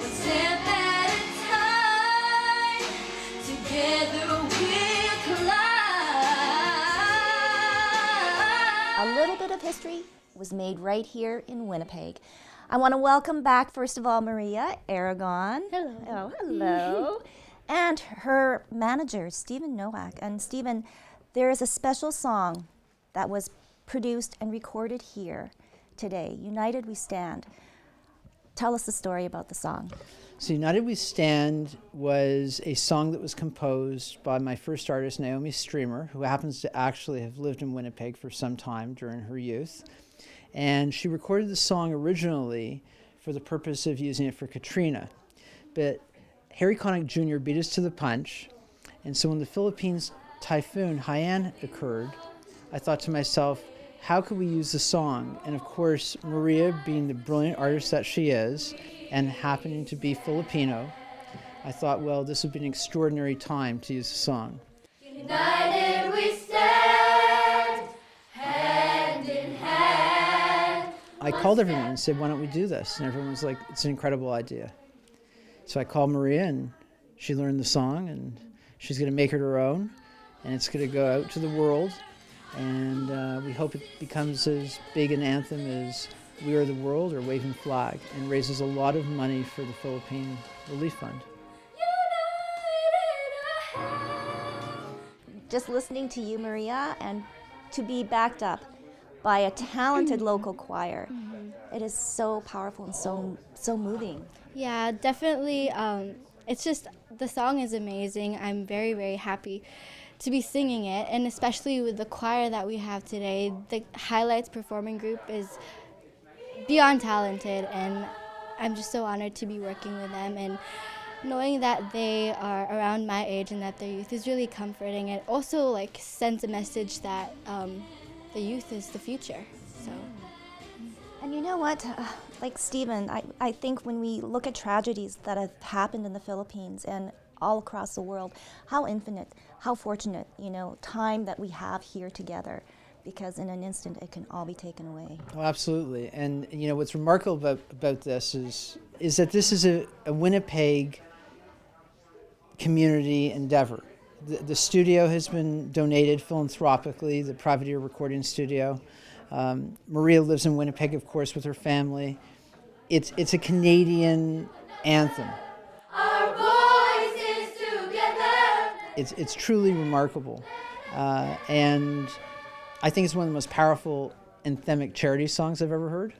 step at a time. Together we'll climb. A little bit of history was made right here in Winnipeg. I want to welcome back, first of all, Maria Aragon. Hello. Oh, hello. And her manager, Stephen Nowak. And Stephen, there is a special song that was produced and recorded here today, United We Stand. Tell us the story about the song. So United We Stand was a song that was composed by my first artist, Naomi Streamer, who happens to actually have lived in Winnipeg for some time during her youth. And she recorded the song originally for the purpose of using it for Katrina. But Harry Connick Jr. beat us to the punch. And so when the Philippines Typhoon Haiyan occurred, I thought to myself, how could we use the song? And of course, Maria, being the brilliant artist that she is, and happening to be Filipino, I thought, well, this would be an extraordinary time to use the song. United we stand, hand in hand. I called everyone and said, why don't we do this? And everyone was like, it's an incredible idea. So I called Maria, and she learned the song, and she's going to make it her own, and it's going to go out to the world. And we hope it becomes as big an anthem as We Are the World or Waving Flag, and raises a lot of money for the Philippine Relief Fund. Just listening to you, Maria, and to be backed up by a talented local choir. It is so powerful and so moving. Yeah, definitely. It's just, the song is amazing. I'm very, very happy to be singing it, and especially with the choir that we have today. The Highlights Performing Group is beyond talented, and I'm just so honored to be working with them, and knowing that they are around my age and that their youth is really comforting. It also like sends a message that the youth is the future. So. And you know what, like Stephen, I think when we look at tragedies that have happened in the Philippines and all across the world, how infinite, how fortunate, time that we have here together, because in an instant it can all be taken away. Oh, absolutely. And what's remarkable about this is that this is a Winnipeg community endeavor. The studio has been donated philanthropically, the private ear recording studio. Maria lives in Winnipeg, of course, with her family. It's a Canadian anthem. Our voices together. It's truly remarkable. And I think it's one of the most powerful anthemic charity songs I've ever heard.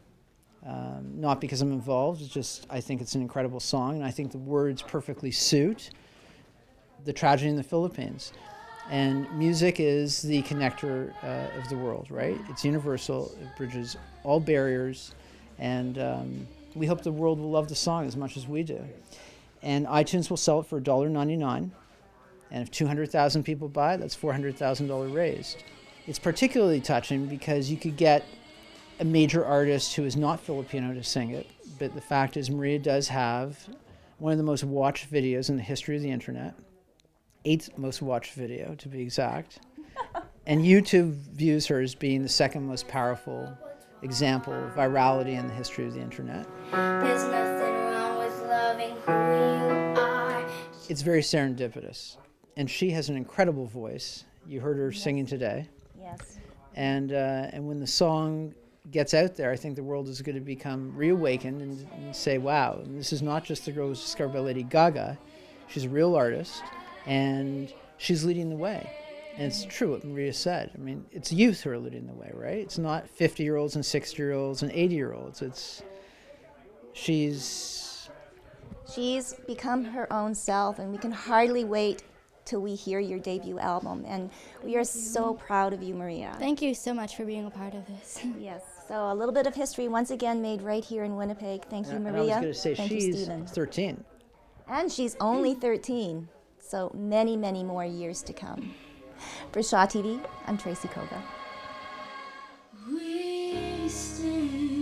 Not because I'm involved, it's just I think it's an incredible song, and I think the words perfectly suit the tragedy in the Philippines. And music is the connector of the world, right? It's universal, it bridges all barriers, and we hope the world will love the song as much as we do. And iTunes will sell it for $1.99, and if 200,000 people buy it, that's $400,000 raised. It's particularly touching because you could get a major artist who is not Filipino to sing it, but the fact is Maria does have one of the most watched videos in the history of the internet, 8th most watched video to be exact, and YouTube views her as being the second most powerful example of virality in the history of the internet. There's nothing wrong with loving who you are. It's very serendipitous, and she has an incredible voice. You heard her singing today. Yes. And when the song gets out there, I think the world is going to become reawakened and say, wow, this is not just the girl who's discovered by Lady Gaga. She's a real artist, and she's leading the way. And it's true what Maria said. I mean, it's youth who are leading the way, right? It's not 50-year-olds and 60-year-olds and 80-year-olds. She's become her own self, and we can hardly wait till we hear your debut album. And we are so proud of you, Maria. Thank you so much for being a part of this. Yes. So a little bit of history once again made right here in Winnipeg. Thank you, Maria. And I was going to say, Thank you, she's Stephen. 13. And she's only 13. So many, many more years to come. For ShawTV, I'm Tracy Koga. We stand.